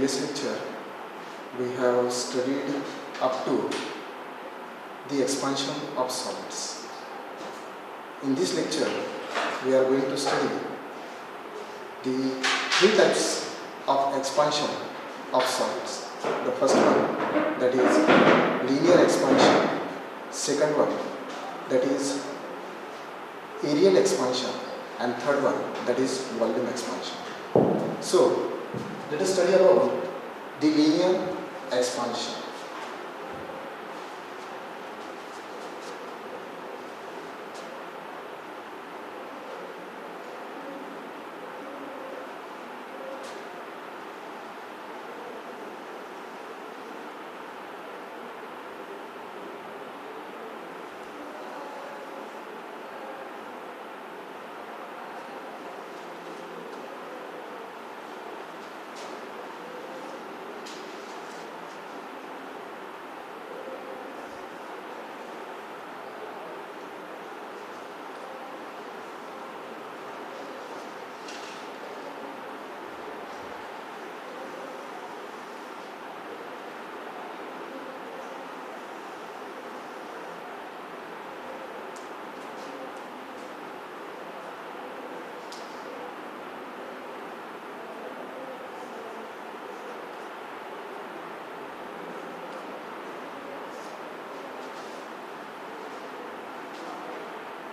previous lecture, we have studied up to the expansion of solids. In this lecture, we are going to study the three types of expansion of solids. The first one, that is linear expansion. Second one, that is areal expansion. And third one, that is volume expansion. So, let us study about the linear expansion.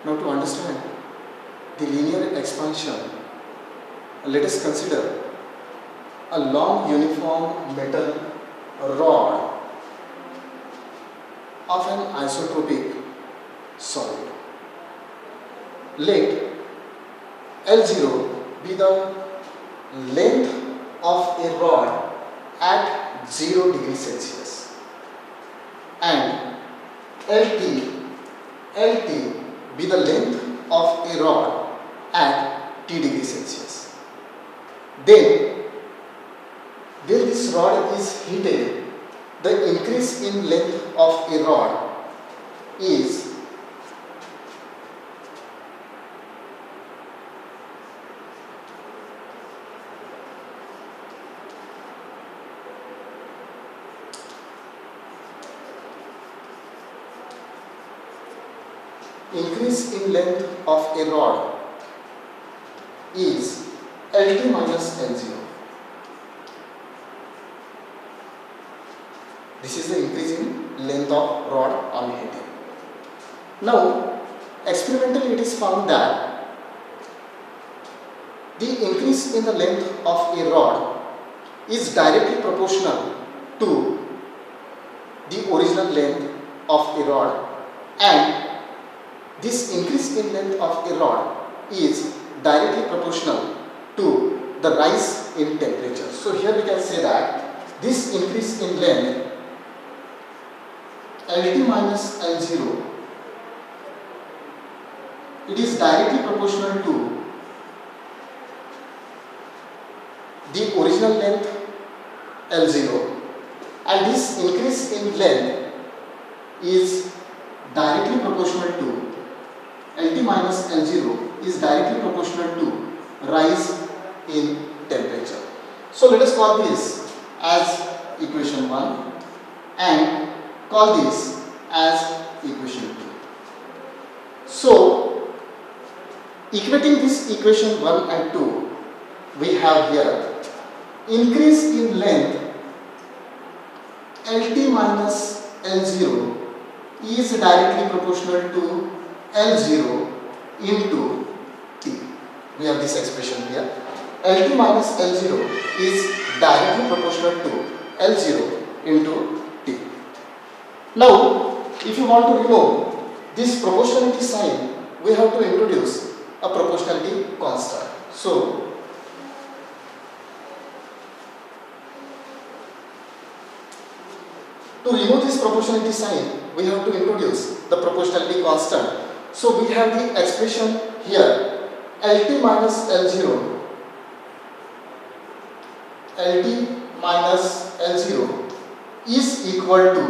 Now, to understand the linear expansion, let us consider a long uniform metal rod of an isotropic solid. Let L0 be the length of a rod at 0 degrees Celsius and LT be the length of a rod at T degrees Celsius. Then, where this rod is heated, the increase in length of a rod is LT minus L0. This is the increase in length of rod on heating. Now, experimentally it is found that the increase in the length of a rod is directly proportional to the original length of a rod, and this increase in length of a rod is directly proportional to the rise in temperature. So here we can say that this increase in length LT minus L0, it is directly proportional to the original length L0, and this increase in length is directly proportional to LT minus L0 is directly proportional to rise in temperature. So let us call this as equation 1 and call this as equation 2. So equating this equation 1 and 2, we have here increase in length LT minus L0 is directly proportional to L0 into T. We have this expression here. LT minus L0 is directly proportional to L0 into T. Now, if you want to remove this proportionality sign, we have to introduce a proportionality constant. So, to remove this proportionality sign, we have to introduce the proportionality constant. So we have the expression here, LT minus L0 is equal to,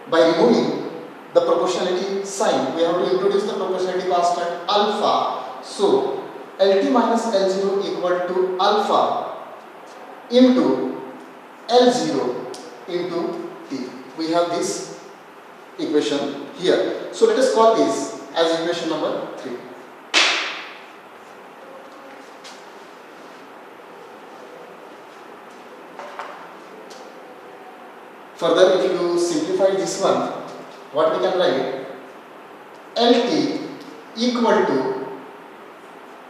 by removing the proportionality sign, we have to introduce the proportionality constant alpha. So LT minus L0 equal to alpha into L0 into T. We have this equation here. So let us call this as equation number 3. Further, if you simplify this one, what we can write? LT equal to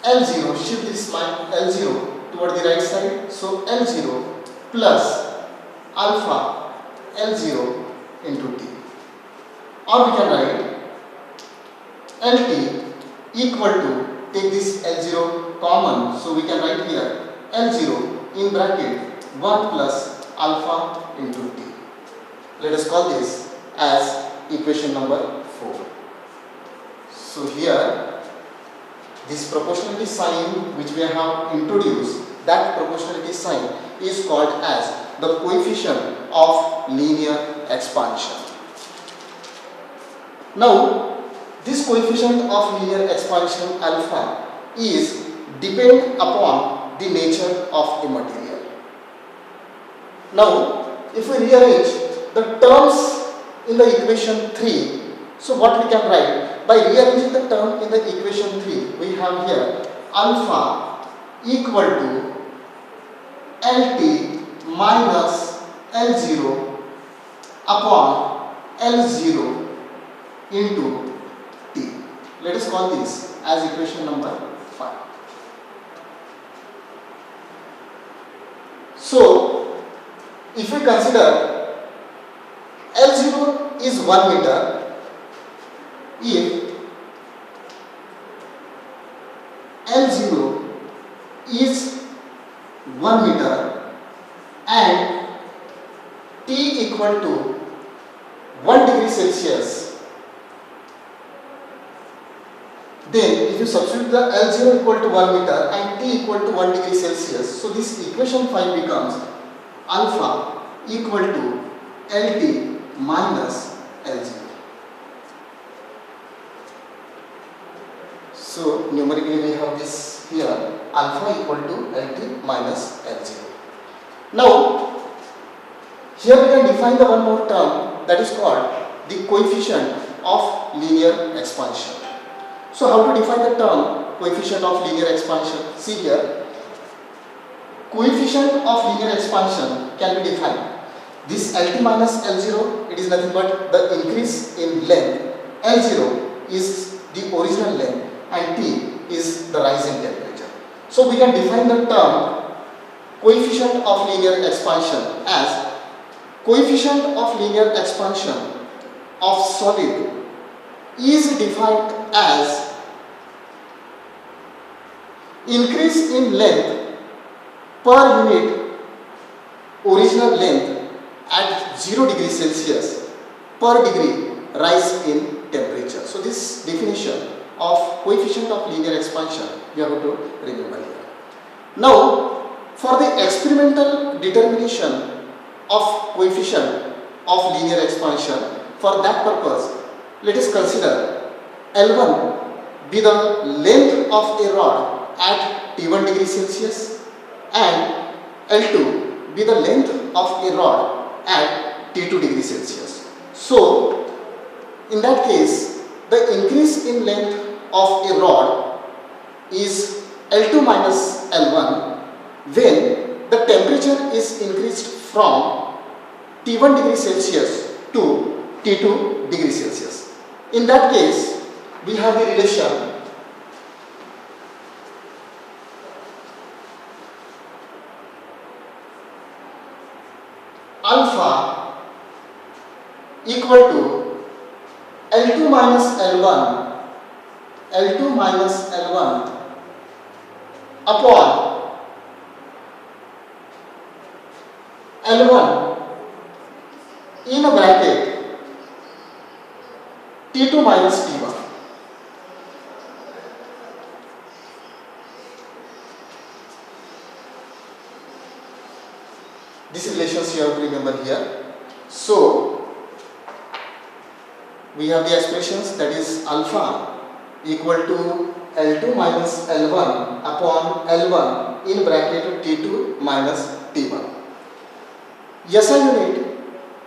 L0, shift this L0 toward the right side. So L0 plus alpha L0 into T. Or we can write LT equal to, take this L0 common, so we can write here L0 in bracket 1 plus alpha into T. Let us call this as equation number 4. So here, this proportionality sign which we have introduced, that proportionality sign is called as the coefficient of linear expansion. Now, this coefficient of linear expansion alpha is depend upon the nature of a material. Now, if we rearrange the terms in the equation 3, so what we can write? By rearranging the term in the equation 3, we have here alpha equal to LT minus L0 upon L0 into T. Let us call this as equation number 5. So, if we consider L0 is 1 meter, if L0 is 1 meter and T equal to 1 degree Celsius, then if you substitute the L0 equal to 1 meter and T equal to 1 degree Celsius, so this equation 5 becomes alpha equal to LT minus L0. So numerically we have this here, alpha equal to LT minus L0. Now, here we can define the one more term that is called the coefficient of linear expansion. So how to define the term coefficient of linear expansion? See here, coefficient of linear expansion can be defined. This LT minus L0, it is nothing but the increase in length. L0 is the original length and T is the rise in temperature. So we can define the term coefficient of linear expansion as coefficient of linear expansion of solid is defined as increase in length per unit original length at 0 degree Celsius per degree rise in temperature. So this definition of coefficient of linear expansion you have to remember here. Now, for the experimental determination of coefficient of linear expansion, for that purpose, let us consider L1 be the length of a rod at T1 degree Celsius and L2 be the length of a rod at T2 degree Celsius. So, in that case, the increase in length of a rod is L2 minus L1 when the temperature is increased from T1 degree Celsius to T2 degree Celsius. In that case, we have the relation alpha equal to L2 minus L1 upon L1 in a bracket T2 minus T1. This relations you have to remember here. So, we have the expressions, that is alpha equal to L2 minus L1 upon L1 in bracket T2 minus T1. SI unit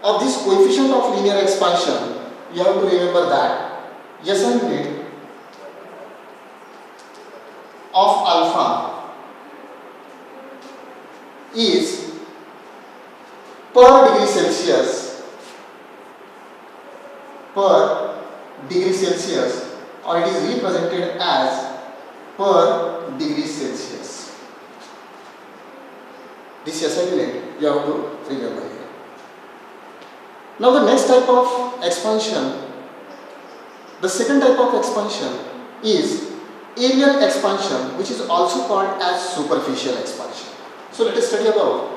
of this coefficient of linear expansion, you have to remember that SI unit of alpha is per degree Celsius, or it is represented as per degree Celsius. This SI unit you have to remember here. Now the next type of expansion, the second type of expansion is areal expansion, which is also called as superficial expansion. So let us study about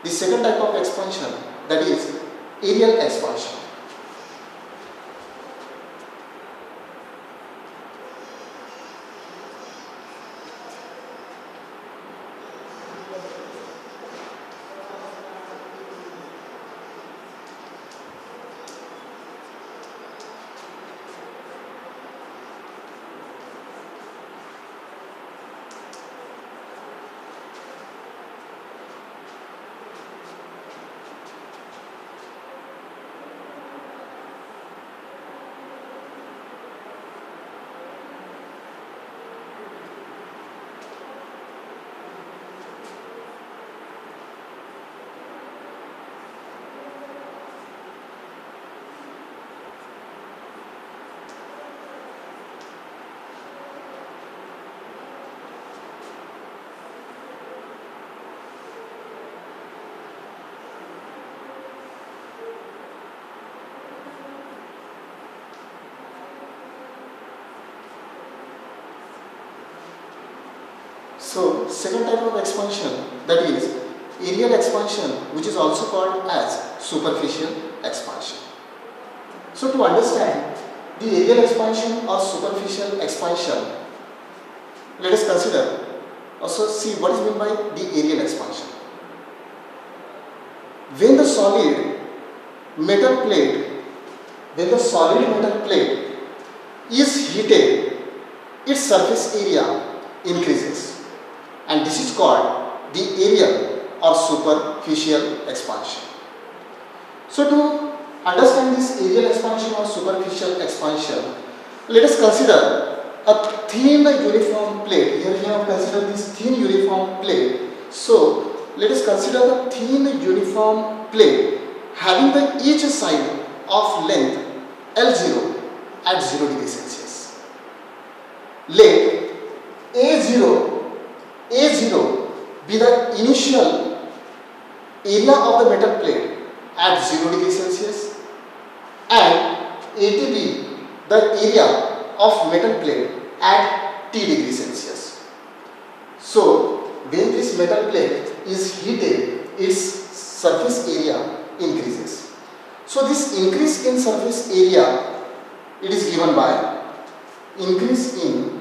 the second type of expansion, that is areal expansion. So second type of expansion, that is areal expansion, which is also called as superficial expansion. So to understand the areal expansion or superficial expansion, let us consider also see what is meant by the areal expansion. When the solid metal plate is heated, its surface area increases, and this is called the areal or superficial expansion. So to understand this areal expansion or superficial expansion, let us consider a thin uniform plate. Here we have considered this thin uniform plate. So let us consider the thin uniform plate having the each side of length L0 at 0 degrees Celsius. Let A0 be the initial area of the metal plate at 0 degrees Celsius, and AT be the area of metal plate at T degrees Celsius. So when this metal plate is heated, its surface area increases. So this increase in surface area, it is given by increase in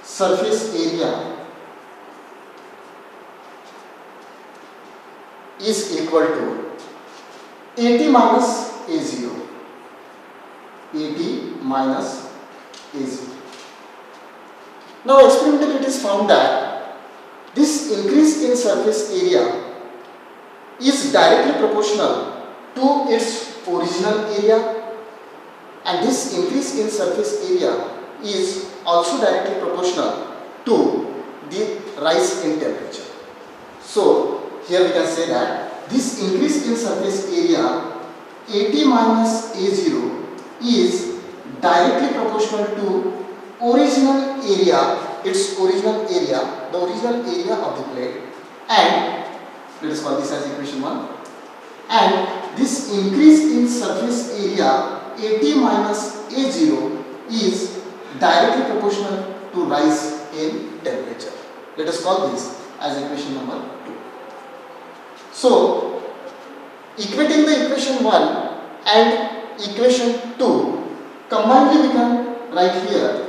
surface area is equal to AT minus A0. AT minus A0. Now experimentally it is found that this increase in surface area is directly proportional to its original area, and this increase in surface area is also directly proportional to the rise in temperature. So here we can say that this increase in surface area AT minus A0 is directly proportional to original area, its original area, the original area of the plate, and let us call this as equation 1, and this increase in surface area AT minus A0 is directly proportional to rise in temperature. Let us call this as equation number 2. So equating the equation 1 and equation 2, combinedly we can write here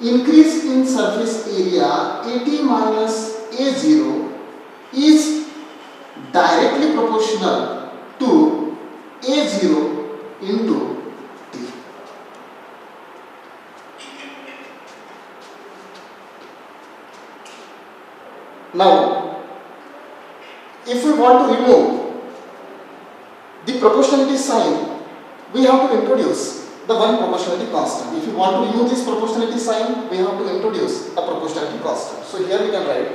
increase in surface area AT minus A0 is directly proportional to A0 into T. Now, if we want to remove the proportionality sign, we have to introduce the one proportionality constant. If we want to remove this proportionality sign, we have to introduce a proportionality constant. So here we can write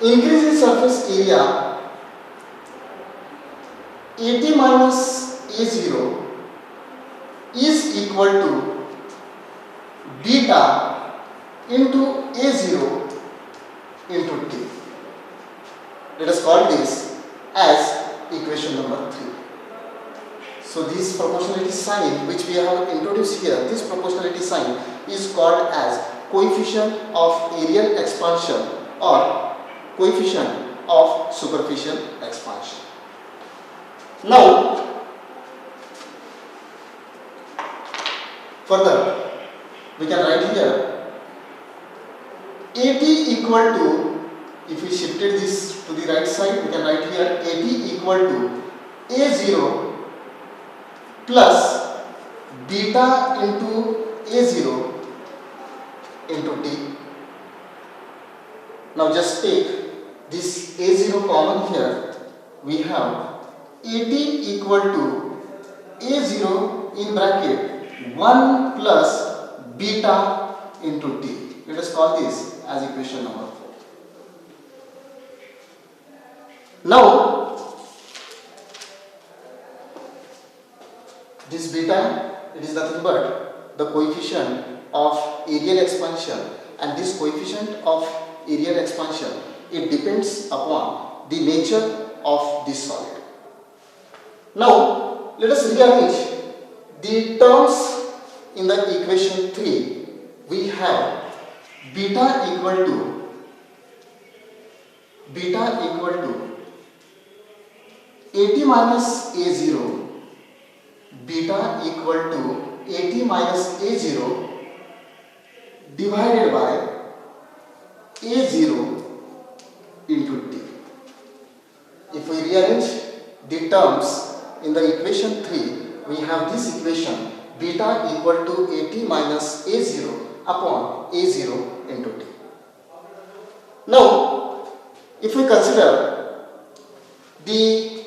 increase in surface area AT minus A0 is equal to beta into A0 into T. Let us call this as equation number 3. So this proportionality sign which we have introduced here, this proportionality sign is called as coefficient of areal expansion or coefficient of superficial expansion. Now, further we can write here AT equal to, if we shifted this to the right side, we can write here AT equal to A0 plus beta into A0 into T. Now just take this A0 common here, we have AT equal to A0 in bracket 1 plus beta into T. Let us call this as equation number 4. Now, this beta, it is nothing but the coefficient of areal expansion, and this coefficient of areal expansion, it depends upon the nature of this solid. Now, let us rearrange the terms in the equation 3. We have beta equal to AT minus A0, beta equal to AT minus A0 divided by A0 into T. If we rearrange the terms in the equation 3, we have this equation beta equal to AT minus A0 upon A0 into T. Now, if we consider the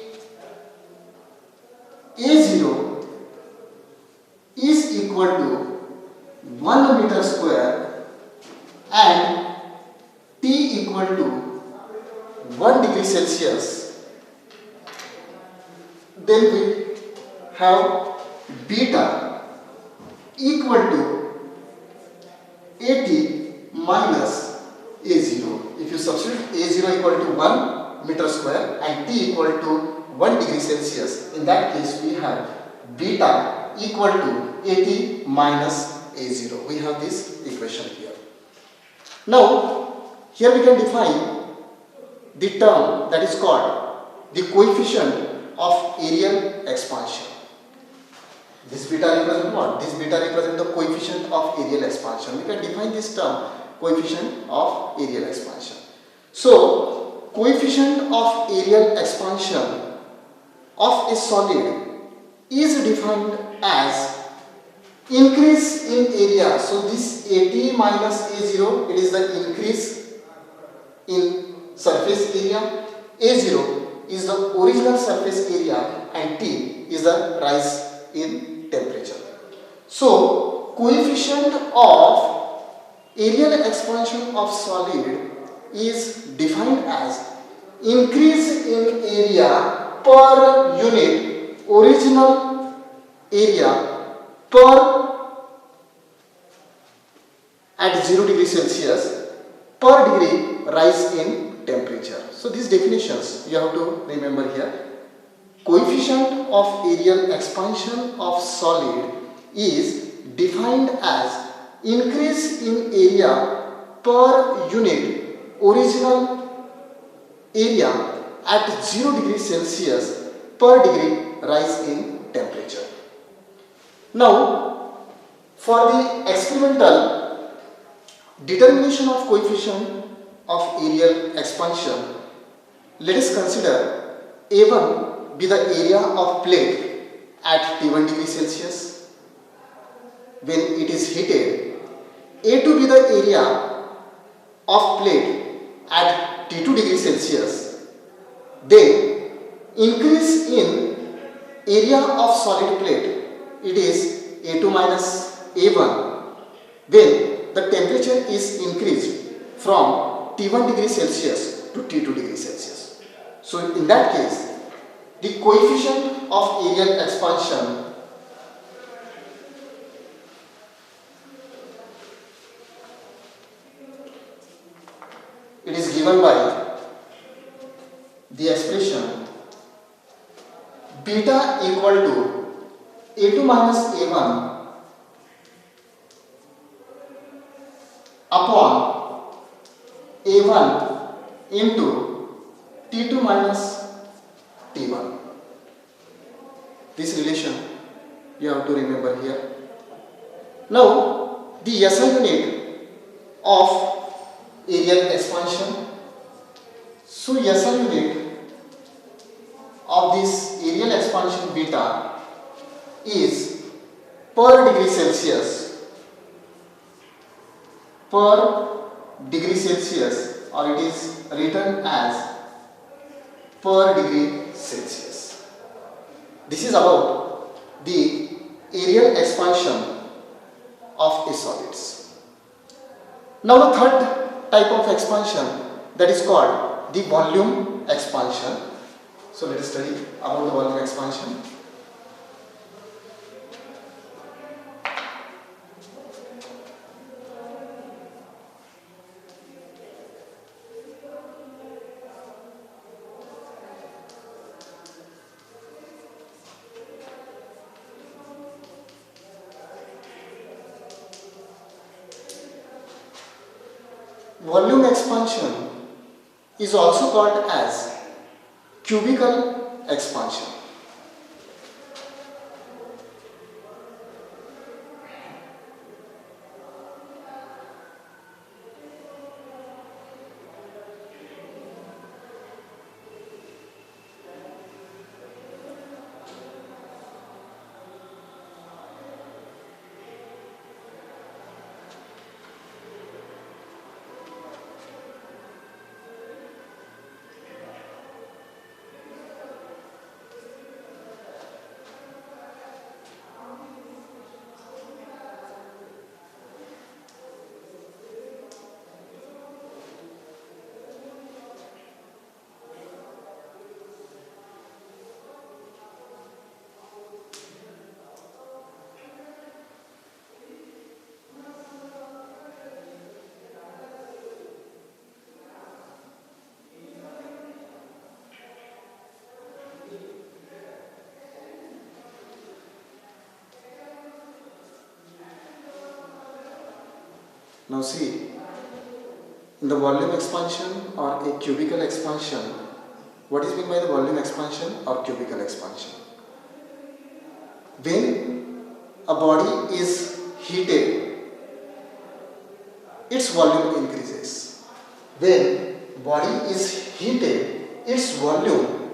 A0 is equal to 1 meter square and T equal to 1 degree Celsius, then we have beta equal to AT minus A0. If you substitute A0 equal to 1 meter square and T equal to 1 degree Celsius, in that case we have beta equal to AT minus A0. We have this equation here. Now, here we can define the term that is called the coefficient of areal expansion. This beta represents what? This beta represents the coefficient of areal expansion. We can define this term coefficient of areal expansion. So, coefficient of areal expansion of a solid is defined as increase in area. So, this AT minus A0, it is the increase in surface area, A0 is the original surface area, and T is the rise in temperature. So, coefficient of areal expansion of solid is defined as increase in area per unit original area per at 0 degree Celsius per degree rise in temperature. So these definitions you have to remember here. Coefficient of areal expansion of solid is defined as increase in area per unit original area at 0 degree Celsius per degree rise in temperature. Now, for the experimental determination of coefficient of areal expansion, let us consider A1 be the area of plate at T1 degree Celsius, when it is heated, A2 be the area of plate at T2 degree Celsius, then increase in area of solid plate, it is A2 minus A1, when the temperature is increased from T1 degree Celsius to T2 degree Celsius. So in that case, the coefficient of areal expansion it is given by the expression beta equal to A2 minus A1 upon A1 into T2 minus T1. This relation you have to remember here. Now the SI unit of areal expansion. So SI unit of this areal expansion beta is per degree Celsius, or it is written as per degree Celsius. This is about the areal expansion of a solids. Now the third type of expansion, that is called the volume expansion. So let us study about the volume expansion. Volume expansion is also called as cubical expansion. Now see, in the volume expansion or a cubical expansion, what is meant by the volume expansion or cubical expansion? When a body is heated, its volume increases. When body is heated, its volume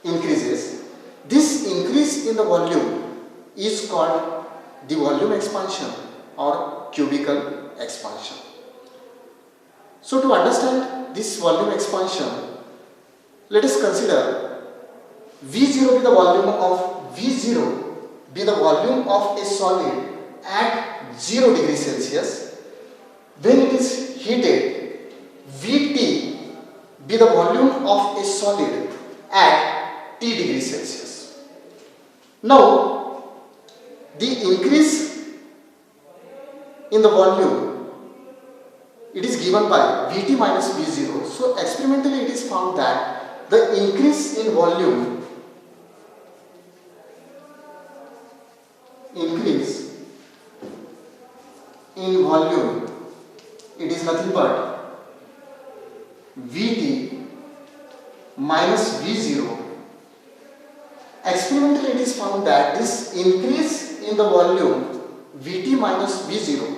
increases. This increase in the volume is called the volume expansion or cubical expansion. So to understand this volume expansion, let us consider V0 be the volume of a solid at 0 degrees Celsius. When it is heated, Vt be the volume of a solid at T degrees Celsius. Now, the increase in the volume, it is given by Vt minus V0. So experimentally it is found that the increase in volume it is nothing but Vt minus V0. Experimentally it is found that this increase in the volume Vt minus V0,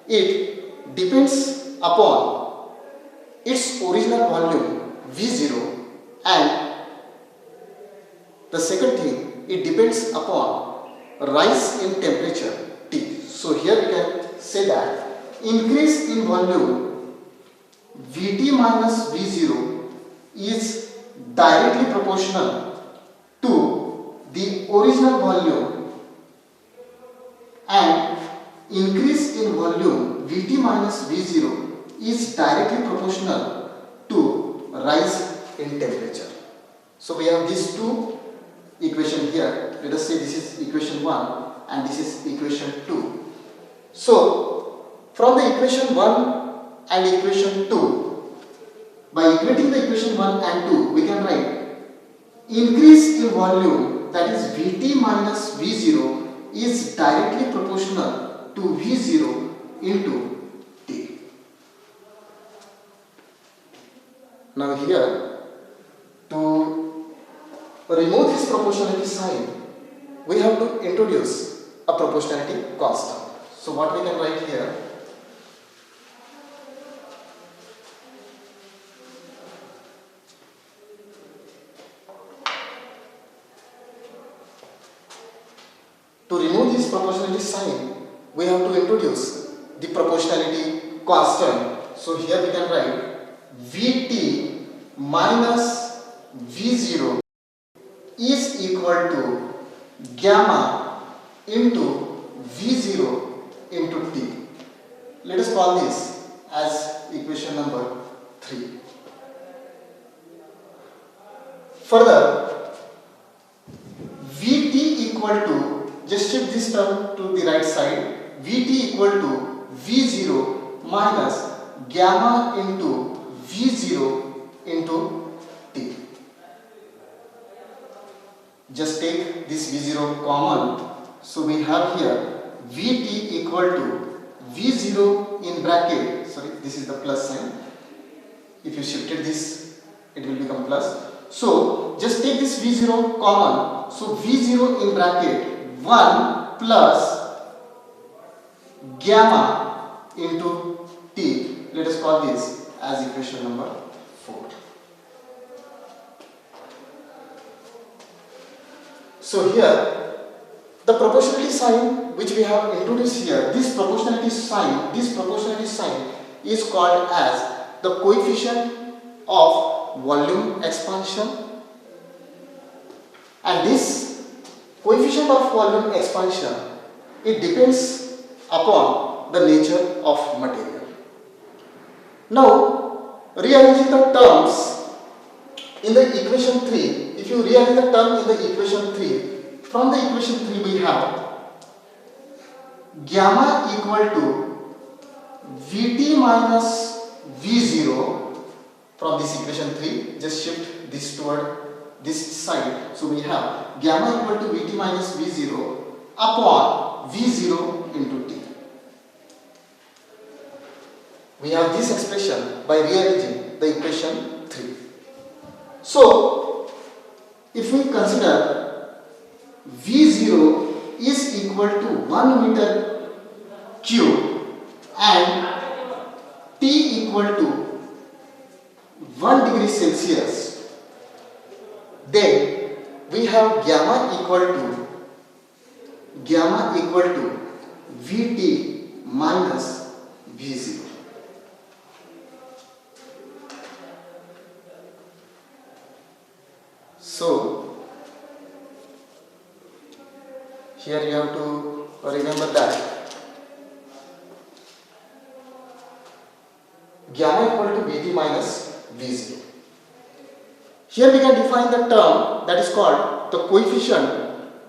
it depends upon its original volume V0, and the second thing, it depends upon rise in temperature T. So here say that increase in volume Vt minus V0 is directly proportional to the original volume, and increase in volume Vt minus V0 is directly proportional to rise in temperature. So we have these two equations here. Let us say this is equation 1 and this is equation 2. So from the equation 1 and equation 2, by equating the equation 1 and 2, we can write increase in volume, that is Vt minus V0, is directly proportional to V0 into T. Now here, to remove this proportionality sign, we have to introduce a proportionality constant. So what we can write here? To remove this proportionality sign, we have to introduce the proportionality constant. So here we can write Vt minus V0 is equal to gamma into V0 into T. Let us call this as equation number 3. Further, Vt equal to, just shift this term to the right side, Vt equal to V0 minus gamma into V0 into T. Just take this V0 common. So we have here Vt equal to V0 in bracket, sorry, this is the plus sign. If you shifted this, it will become plus. So just take this V0 common. So V0 in bracket 1 plus gamma into T. Let us call this as equation number 4. So here, the proportionality sign which we have introduced here, this proportionality sign is called as the coefficient of volume expansion, and this coefficient of volume expansion, it depends upon the nature of material. Now, rearranging the terms in the equation 3, if you rearrange the term in the equation 3, from the equation 3 we have gamma equal to Vt minus V0. From this equation 3, just shift this toward this side. So we have gamma equal to Vt minus V0 upon V0 into T. We have this expression by rearranging the equation 3. So, if we consider V0 is equal to 1 meter cube and T equal to 1 degree Celsius, then we have gamma equal to Vt minus V0. So here you have to remember that gamma equal to Vt minus V0. Here we can define the term that is called the coefficient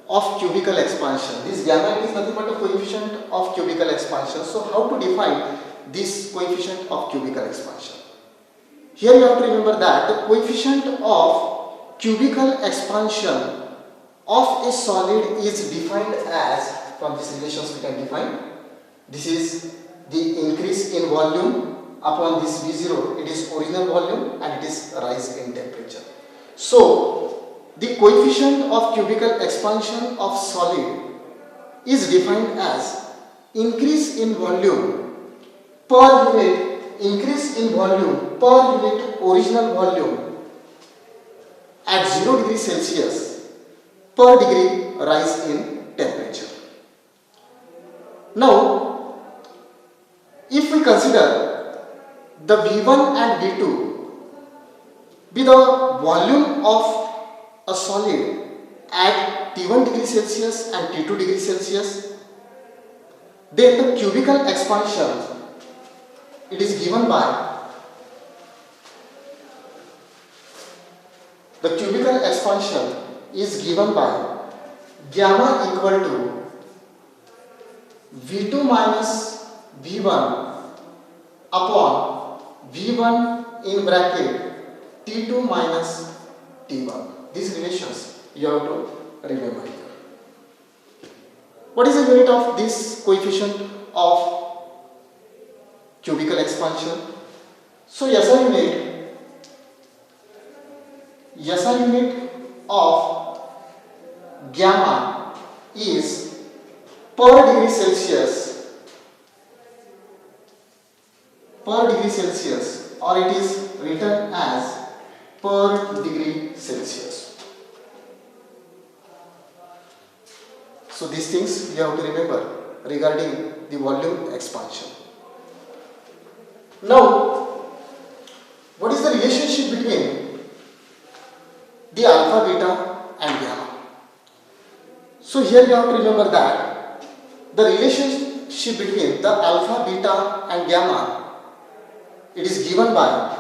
of cubical expansion. This gamma is nothing but a coefficient of cubical expansion. So how to define this coefficient of cubical expansion? Here you have to remember that the coefficient of cubical expansion of a solid is defined as, from these relations we can define, this is the increase in volume upon this V0, it is original volume and it is rise in temperature. So the coefficient of cubical expansion of solid is defined as increase in volume per unit, increase in volume per unit original volume at 0 degree Celsius per degree rise in temperature. Now, we consider the V1 and V2 be the volume of a solid at T1 degree Celsius and T2 degree Celsius, then the cubical expansion it is given by gamma equal to V2 minus V1 upon V1 in bracket T2 minus T1. These relations you have to remember here. What is the unit of this coefficient of cubical expansion? So SI unit of gamma is per degree Celsius, or it is written as per degree Celsius. So these things you have to remember regarding the volume expansion. Now, what is the relationship between the alpha, beta and gamma? So here you have to remember that the relationship between the alpha, beta and gamma, it is given by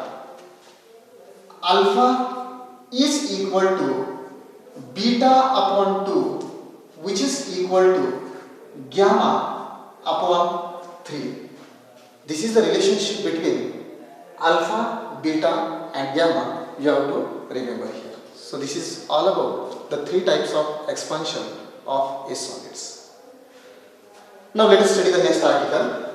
alpha is equal to beta upon 2, which is equal to gamma upon 3. This is the relationship between alpha, beta and gamma you have to remember here. So this is all about the 3 types of expansion of A solids. Now let us study the next article.